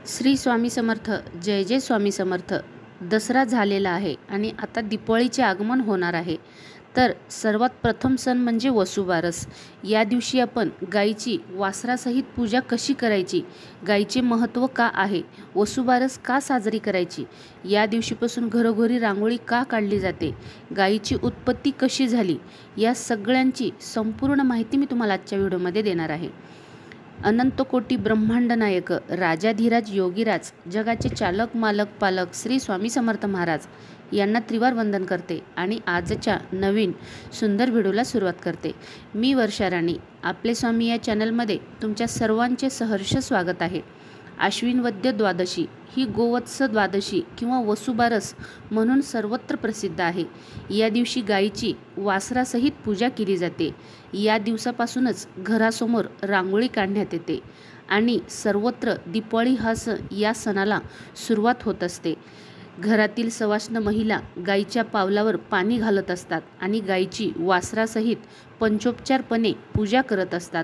श्री स्वामी समर्थ. जय जय स्वामी समर्थ. दसरा झालेला आहे आणि आता दिवाळीचे आगमन होणार आहे. तर सर्वात प्रथम सण म्हणजे वसुबारस. या दिवशी आपण गाईची वासरासहित पूजा कशी करायची, गाईचे महत्त्व का आहे, वसुबारस का साजरी करायची, या दिवशीपासून घरोघरी रांगोळी का काढली जाते, गाईची उत्पत्ती कशी झाली, या सगळ्यांची संपूर्ण माहिती मी तुम्हाला आजच्या व्हिडिओमध्ये देणार आहे. अनंत कोटी ब्रह्मांड नायक राजाधिराज योगीराज जगाचे चालक मालक पालक श्री स्वामी समर्थ महाराज यांना त्रिवार वंदन करते आणि आजच्या नवीन सुंदर व्हिडिओला सुरुवात करते. मी वर्षा राणी. आपले स्वामी या चॅनलमध्ये तुमच्या सर्वांचे सहर्ष स्वागत आहे. आश्विन वद्य द्वादशी ही गोवत्स द्वादशी किंवा वसुबारस म्हणून सर्वत्र प्रसिद्ध आहे. या दिवशी गायीची वासरासहित पूजा केली जाते. या दिवसापासूनच घरासमोर रांगोळी काढण्यात येते आणि सर्वत्र दिवाळी या सणाला सुरुवात होत असते. घरातील सवाष्ण महिला गायीच्या पावलावर पाणी घालत असतात आणि गायीची वासरासहित पंचोपचारपणे पूजा करत असतात.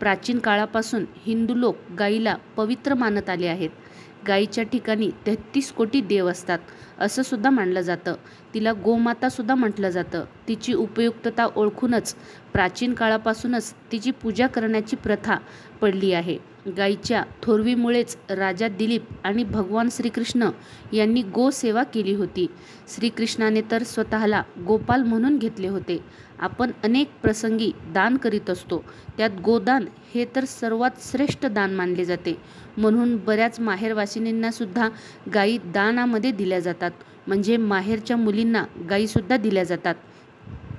प्राचीन काळापासून हिंदू लोक गायीला पवित्र मानत आले आहेत. गायीच्या ठिकाणी 33 कोटी देव असतात असं सुद्धा मानलं जातं. तिला गोमाता सुद्धा म्हटलं जातं. तिची उपयुक्तता ओळखूनच प्राचीन काळापासूनच तिची पूजा करण्याची प्रथा पडली आहे. गायीच्या थोरवीमुळेच राजा दिलीप आणि भगवान श्रीकृष्ण यांनी गोसेवा केली होती. श्रीकृष्णाने तर स्वतःला गोपाल म्हणून घेतले होते. आपण अनेक प्रसंगी दान करीत असतो, त्यात गोदान हे तर सर्वात श्रेष्ठ दान मानले जाते. म्हणून बऱ्याच माहेरवासिनींना सुद्धा गायी दानामध्ये दिल्या जातात. म्हणजे माहेरच्या मुलींना गायीसुद्धा दिल्या जातात.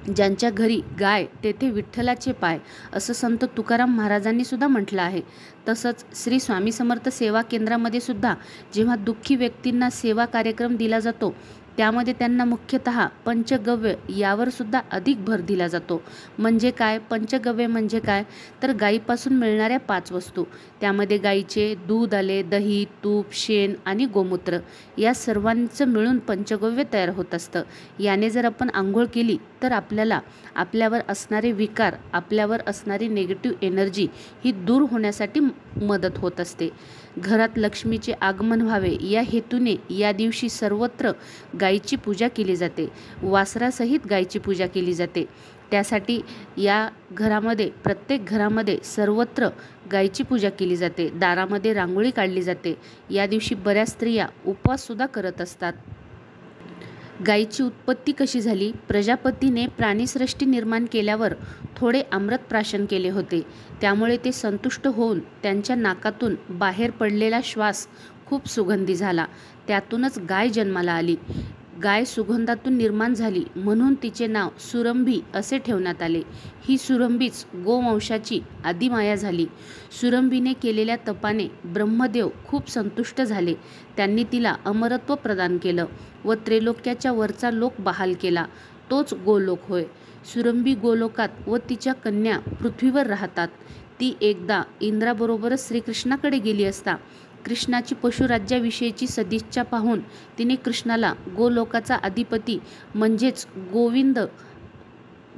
ज्यांच्या घरी गाय तेथे विठ्ठलाचे पाय असं संत तुकाराम महाराजांनी सुद्धा म्हटलं आहे. तसंच श्री स्वामी समर्थ सेवा केंद्रामध्ये सुद्धा जेव्हा दुःखी व्यक्तींना सेवा कार्यक्रम दिला जातो त्यामध्ये त्यांना मुख्यतः पंचगव्य यावर सुद्धा अधिक भर दिला जातो. म्हणजे काय पंचगव्य म्हणजे काय, तर गायीपासून मिळणाऱ्या 5 वस्तू, त्यामध्ये गायीचे दूध आले, दही, तूप, शेण आणि गोमूत्र या सर्वांचं मिळून पंचगव्य तयार होत असतं. याने जर आपण आंघोळ केली तर आपल्यावर असणारे विकार, आपल्यावर असणारी नेगेटिव्ह एनर्जी ही दूर होण्यासाठी मदत होत असते. घरात लक्ष्मीचे आगमन व्हावे या हेतूने या दिवशी सर्वत्र गायीची पूजा केली जाते. वासरासहित गायीची पूजा केली जाते. त्यासाठी या घरामध्ये, प्रत्येक घरामध्ये सर्वत्र गायीची पूजा केली जाते. दारामध्ये रांगोळी काढली जाते. या दिवशी बऱ्याच स्त्रिया उपवाससुद्धा करत असतात. गायीची उत्पत्ती कशी झाली? प्रजापतीने प्राणीसृष्टी निर्माण केल्यावर थोडे अमृत प्राशन केले होते. त्यामुळे ते संतुष्ट होऊन त्यांच्या नाकातून बाहेर पडलेला श्वास खूप सुगंधी झाला. त्यातूनच गाय जन्माला आली. गाय सुगंधातून निर्माण झाली म्हणून तिचे नाव सुरंभी असे ठेवण्यात आले. ही सुरंभीच गोवंशाची आदिमाया झाली. सुरंभीने केलेल्या तपाने ब्रह्मदेव खूप संतुष्ट झाले. त्यांनी तिला अमरत्व प्रदान केलं व त्रैलोक्याच्या वरचा लोक बहाल केला. तोच गोलोक होय. सुरंभी गोलोकात व तिच्या कन्या पृथ्वीवर राहतात. ती एकदा इंद्राबरोबरच श्रीकृष्णाकडे गेली असता कृष्णाची पशुराज्याविषयीची सदिच्छा पाहून तिने कृष्णाला गोलोकाचा अधिपती म्हणजेच गोविंद,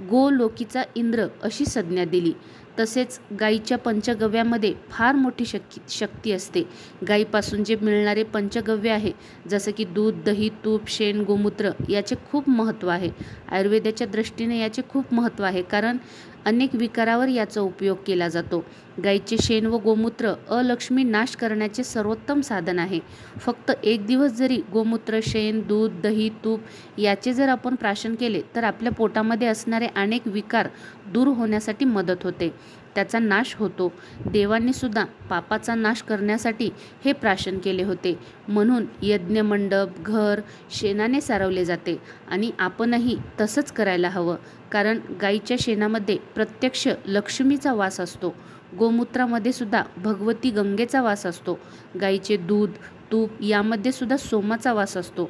गोलोकीचा इंद्र अशी संज्ञा दिली. तसेच गायीच्या पंचगव्यामध्ये फार मोठी शक्ती असते. गायीपासून जे मिळणारे पंचगव्य आहे, जसं की दूध, दही, तूप, शेण, गोमूत्र, याचे खूप महत्त्व आहे. आयुर्वेदाच्या दृष्टीने याचे खूप महत्त्व आहे, कारण अनेक विकारावर याचा उपयोग केला जातो. गायीचे शेण व गोमूत्र अलक्ष्मी नाश करण्याचे सर्वोत्तम साधन आहे. फक्त 1 दिवस जरी गोमूत्र, शेण, दूध, दही, तूप याचे जर आपण प्राशन केले तर आपल्या पोटामध्ये असणारे अनेक विकार दूर होण्यासाठी मदत होते, त्याचा नाश होतो. देवांनी सुद्धा पापाचा नाश करण्यासाठी हे प्राशन केले होते. म्हणून यज्ञमंडप, घर शेणाने सारवले जाते आणि आपणही तसंच करायला हवं. कारण गायीच्या शेणामध्ये प्रत्यक्ष लक्ष्मीचा वास असतो. गोमूत्रामध्ये सुद्धा भगवती गंगेचा वास असतो. गायीचे दूध, तूप यामध्ये सुद्धा सोमाचा वास असतो.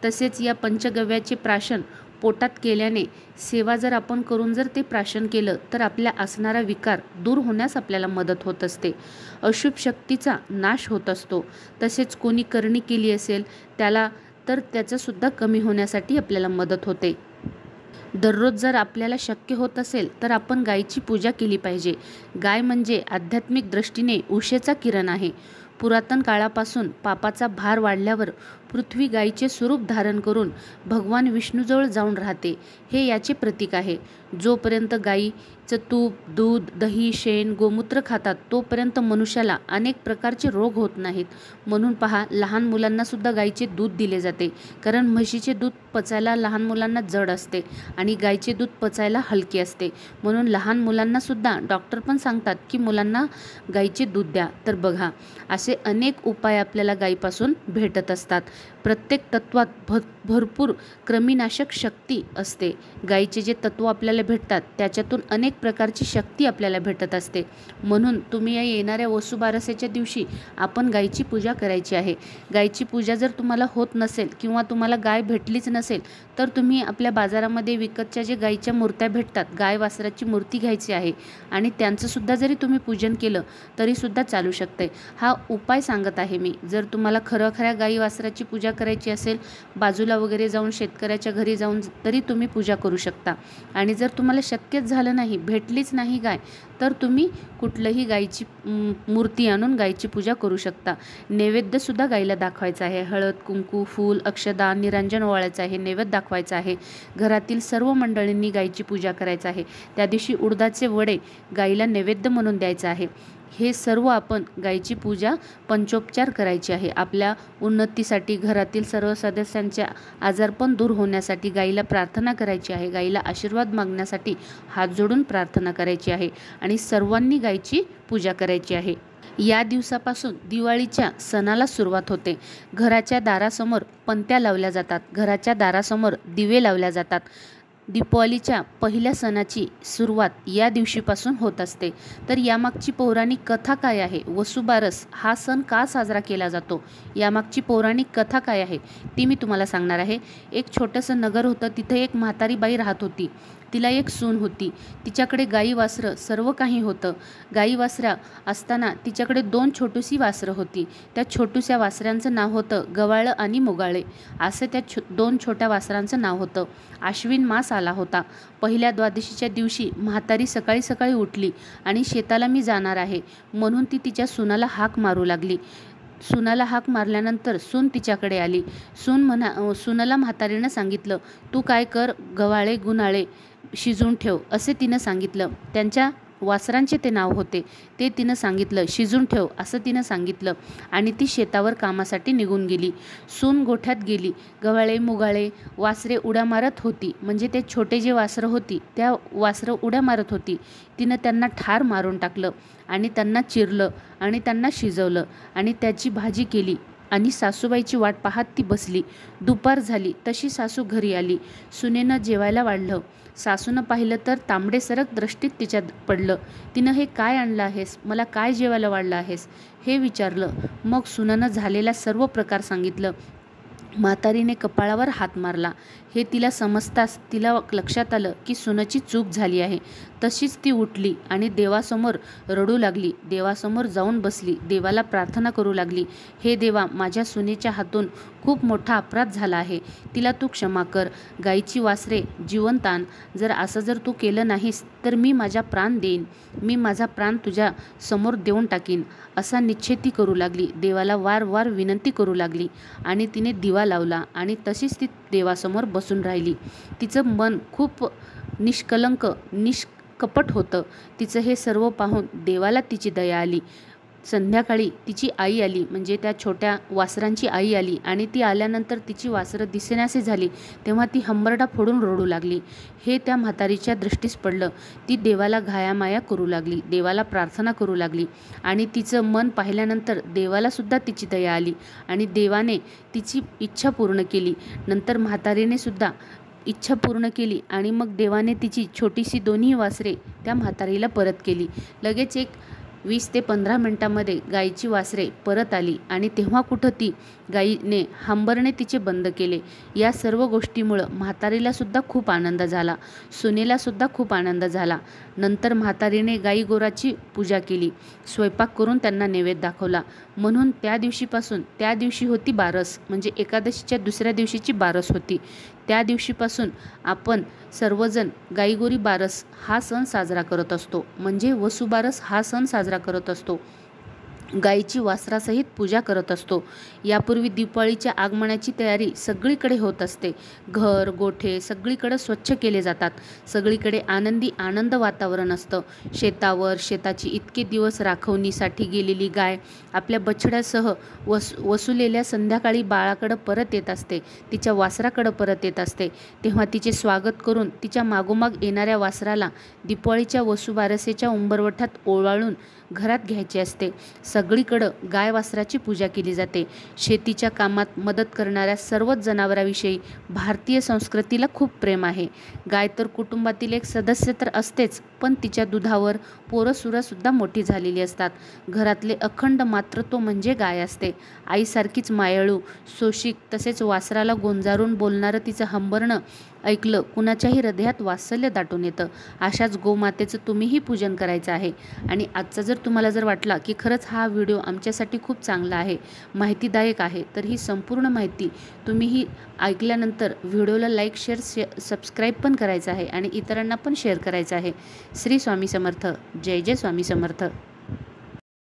तसेच या पंचगव्याचे प्राशन पोटात केल्याने, सेवा जर आपण करून जर ते प्राशन केलं तर आपल्या असणारा विकार दूर होण्यास आपल्याला मदत होत असते. अशुभ शक्तीचा नाश होत असतो. तसेच कोणी करणी केली असेल त्याला तर त्याचंसुद्धा कमी होण्यासाठी आपल्याला मदत होते. दररोज जर आपल्याला शक्य होत असेल तर आपण गायीची पूजा केली पाहिजे. गाय म्हणजे आध्यात्मिक दृष्टीने उशेचा किरण आहे. पुरातन काळापासून पापाचा भार वाढल्यावर पृथ्वी गायीचे स्वरूप धारण करून भगवान विष्णूजवळ जाऊन राहते, हे याचे प्रतीक आहे. जोपर्यंत गायीचं तूप, दूध, दही, शेण, गोमूत्र खातात तोपर्यंत मनुष्याला अनेक प्रकारचे रोग होत नाहीत. म्हणून पहा, लहान मुलांना सुद्धा गायीचे दूध दिले जाते, कारण म्हशीचे दूध पचायला लहान मुलांना जड असते आणि गायीचे दूध पचायला हलके असते. म्हणून लहान मुलांना सुद्धा डॉक्टर पण सांगतात की मुलांना गायीचे दूध द्या. तर बघा, असे अनेक उपाय आपल्याला गायीपासून भेटत असतात. प्रत्येक तत्वात भरपूर कृमीनाशक शक्ती असते. गायीचे जे तत्व आपल्याला भेटतात त्याच्यातून अनेक प्रकारची शक्ती आपल्याला भेटत असते. म्हणून तुम्ही या येणाऱ्या वसुबारसेच्या दिवशी आपण गायीची पूजा करायची आहे. गायीची पूजा जर तुम्हाला होत नसेल किंवा तुम्हाला गाय भेटलीच नसेल तर तुम्ही आपल्या बाजारामध्ये विकतच्या जे गायीच्या मूर्त्या भेटतात, गाय वासराची मूर्ती घ्यायची आहे आणि त्यांचंसुद्धा जरी तुम्ही पूजन केलं तरीसुद्धा चालू शकते. हा उपाय सांगत आहे मी. जर तुम्हाला खऱ्या गाई वासराची पूजा करायची असेल, बाजूला वगैरे जाऊन शेतकऱ्याच्या घरी जाऊन तरी तुम्ही पूजा करू शकता. आणि जर तुम्हाला शक्यच झालं नाही, भेटलीच नाही गाय, तर तुम्ही कुठलंही गायीची मूर्ती आणून गायीची पूजा करू शकता. नैवेद्यसुद्धा गायीला दाखवायचा आहे. हळद, कुंकू, फूल, अक्षदा, निरांजन ओवाळायचं आहे, नैवेद्य दाखवायचा आहे. घरातील सर्व मंडळींनी गायीची पूजा करायचं आहे. त्या दिवशी उडदाचे वडे गायीला नैवेद्य म्हणून द्यायचं आहे. हे सर्व आपण गायीची पूजा पंचोपचार करायची आहे. आपल्या उन्नतीसाठी, घरातील सर्व सदस्यांचे आजारपण दूर होण्यासाठी गायीला प्रार्थना करायची आहे. गायीला आशीर्वाद मागण्यासाठी हात जोडून प्रार्थना करायची आहे आणि सर्वांनी गायीची पूजा करायची आहे. या दिवसापासून दिवाळीच्या सणाला सुरुवात होते. घराच्या दारासमोर पणत्या लावल्या जातात, घराच्या दारासमोर दिवे लावल्या जातात. दीपावलीच्या पहिल्या सणाची सुरुवात या दिवशीपासून होत असते. तर यामागची पौराणिक कथा काय आहे? वसुबारस हा सण का साजरा केला जातो? यामागची पौराणिक कथा काय आहे ती मी तुम्हाला सांगणार आहे. एक छोटंसं नगर होतं. तिथे एक म्हातारी बाई राहत होती. तिला एक सून होती. तिच्याकडे गाई वासरं सर्व काही होतं. गाई वासऱ्या असताना तिच्याकडे 2 छोटीशी वासरं होती. त्या छोटूशा वासऱ्यांचं नाव होतं गवाळं आणि मुगाळे, असं त्या 2 छोट्या वासरांचं नाव होतं. आश्विन मास आला होता. पहिल्या द्वादशीच्या दिवशी म्हातारी सकाळी सकाळी उठली आणि शेताला मी जाणार आहे म्हणून ती तिच्या सुनाला हाक मारू लागली. सुनाला हाक मारल्यानंतर सून तिच्याकडे आली. सुनाला म्हातारीनं सांगितलं, तू काय कर, गव्हाळे गुणाळे शिजून ठेव असे तिनं सांगितलं. त्यांच्या वासरांचे ते नाव होते, ते तिनं सांगितलं. शिजून ठेव असं तिनं सांगितलं आणि ती शेतावर कामासाठी निघून गेली. सून गोठ्यात गेली. गव्हाळे मुगाळे वासरे उड्या मारत होती, म्हणजे ते छोटे जे वासरं होती त्या वासरं उड्या मारत होती. तिनं त्यांना ठार मारून टाकलं आणि त्यांना चिरलं आणि त्यांना शिजवलं आणि त्याची भाजी केली आणि सासूबाईची वाट पाहत ती बसली. दुपार झाली तशी सासू घरी आली. सुनेनं जेवायला वाढलं. सासूनं पाहिलं तर तांबडेसरक दृष्टीत तिच्या पडलं. तिनं हे काय आणलं आहेस, मला काय जेवायला वाढलं आहेस हे विचारलं. मग सुनेनं झालेला सर्व प्रकार सांगितलं. म्हातारीने कपाळावर हात मारला. हे तिला समजताच तिला लक्षात आलं की सुनेची चूक झाली आहे. तशीच ती उठली आणि देवासमोर रडू लागली. देवासमोर जाऊन बसली. देवाला प्रार्थना करू लागली, हे देवा, माझ्या सुनेच्या हातून खूप मोठा अपराध झाला आहे, तिला तू क्षमा कर. गायीची वासरे जिवंत आण. जर तू केलं नाहीस तर मी माझा प्राण देईन, मी माझा प्राण तुझ्या समोर देऊन टाकीन, असा निश्चय ती करू लागली. देवाला वारंवार विनंती करू लागली आणि तिने दिवा लावला आणि तशीच ती देवासमोर बसून राहिली. तिचं मन खूप निष्कलंक निष्कपट होतं. तिचं हे सर्व पाहून देवाला तिची दया आली. संध्याकाळी तिची आई आली, म्हणजे त्या छोट्या वासरांची आई आली आणि ती आल्यानंतर तिची वासरं दिसेनाशी झाली. तेव्हा ती हंबरडा फोडून रडू लागली. हे त्या म्हातारीच्या दृष्टीस पडलं. ती देवाला घायामाया करू लागली, देवाला प्रार्थना करू लागली आणि तिचं मन पाहिल्यानंतर देवालासुद्धा तिची दया आली आणि देवाने तिची इच्छा पूर्ण केली. नंतर म्हातारीने सुद्धा इच्छा पूर्ण केली आणि मग देवाने तिची छोटीशी दोन्ही वासरे त्या म्हातारीला परत केली. लगेच एक 20 ते 15 मिनिटांमध्ये गायीची वासरे परत आली आणि तेव्हा कुठं ती गायीने हंबरणे तिचे बंद केले. या सर्व गोष्टीमुळं म्हातारीलासुद्धा खूप आनंद झाला, सुनेलासुद्धा खूप आनंद झाला. नंतर म्हातारीने गाई गोराची पूजा केली, स्वयंपाक करून त्यांना नैवेद्य दाखवला. म्हणून त्या दिवशी होती बारस, म्हणजे एकादशीच्या दुसऱ्या दिवशीची बारस होती. त्या दिवशीपासून आपण सर्वजण गाईगोरी बारस हा सण साजरा करत असतो, म्हणजे वसुबारस हा सण साजरा करत असतो. गायीची वासरासहित पूजा करत असतो. यापूर्वी दिवाळीच्या आगमनाची तयारी सगळीकडे होत असते. घर गोठे सगळीकडे स्वच्छ केले जातात. सगळीकडे आनंद वातावरण असतं. शेतावर शेताची इतके दिवस राखणीसाठी गेलेली गाय आपल्या बछड्यासह वसुलेल्या संध्याकाळी बाळाकडं परत येत असते, तिच्या वासराकडं परत येत असते. तेव्हा तिचे स्वागत करून तिच्या मागोमाग येणाऱ्या वासराला दिवाळीच्या वसुबारसेच्या उंबरवठ्यात ओवाळून घरात घ्यायचे असते. सगळीकडं गाय वासराची पूजा केली जाते. शेतीच्या कामात मदत करणाऱ्या सर्वच जनावरांविषयी भारतीय संस्कृतीला खूप प्रेम आहे. गाय तर कुटुंबातील एक सदस्य तर असतेच, पण तिच्या दुधावर पोरंसुद्धा मोठी झालेली असतात. घरातले अखंड मातृत्व म्हणजे गाय असते. आईसारखीच मायाळू, सोशिक, तसेच वासराला गोंजारून बोलणारं तिचं हंबरणं ऐकलं कुणाच्याही हृदयात वात्सल्य दाटून येतं. अशाच गोमातेचं तुम्हीही पूजन करायचं आहे. आणि आजचा जर तुम्हाला वाटला की खरंच हा व्हिडिओ आमच्यासाठी खूप चांगला आहे, माहितीदायक आहे, तर ही संपूर्ण माहिती तुम्हीही ऐकल्यानंतर व्हिडिओला लाईक, शेअर, सबस्क्राईब पण करायचं आहे आणि इतरांना पण शेअर करायचं आहे. श्री स्वामी समर्थ. जय जय स्वामी समर्थ.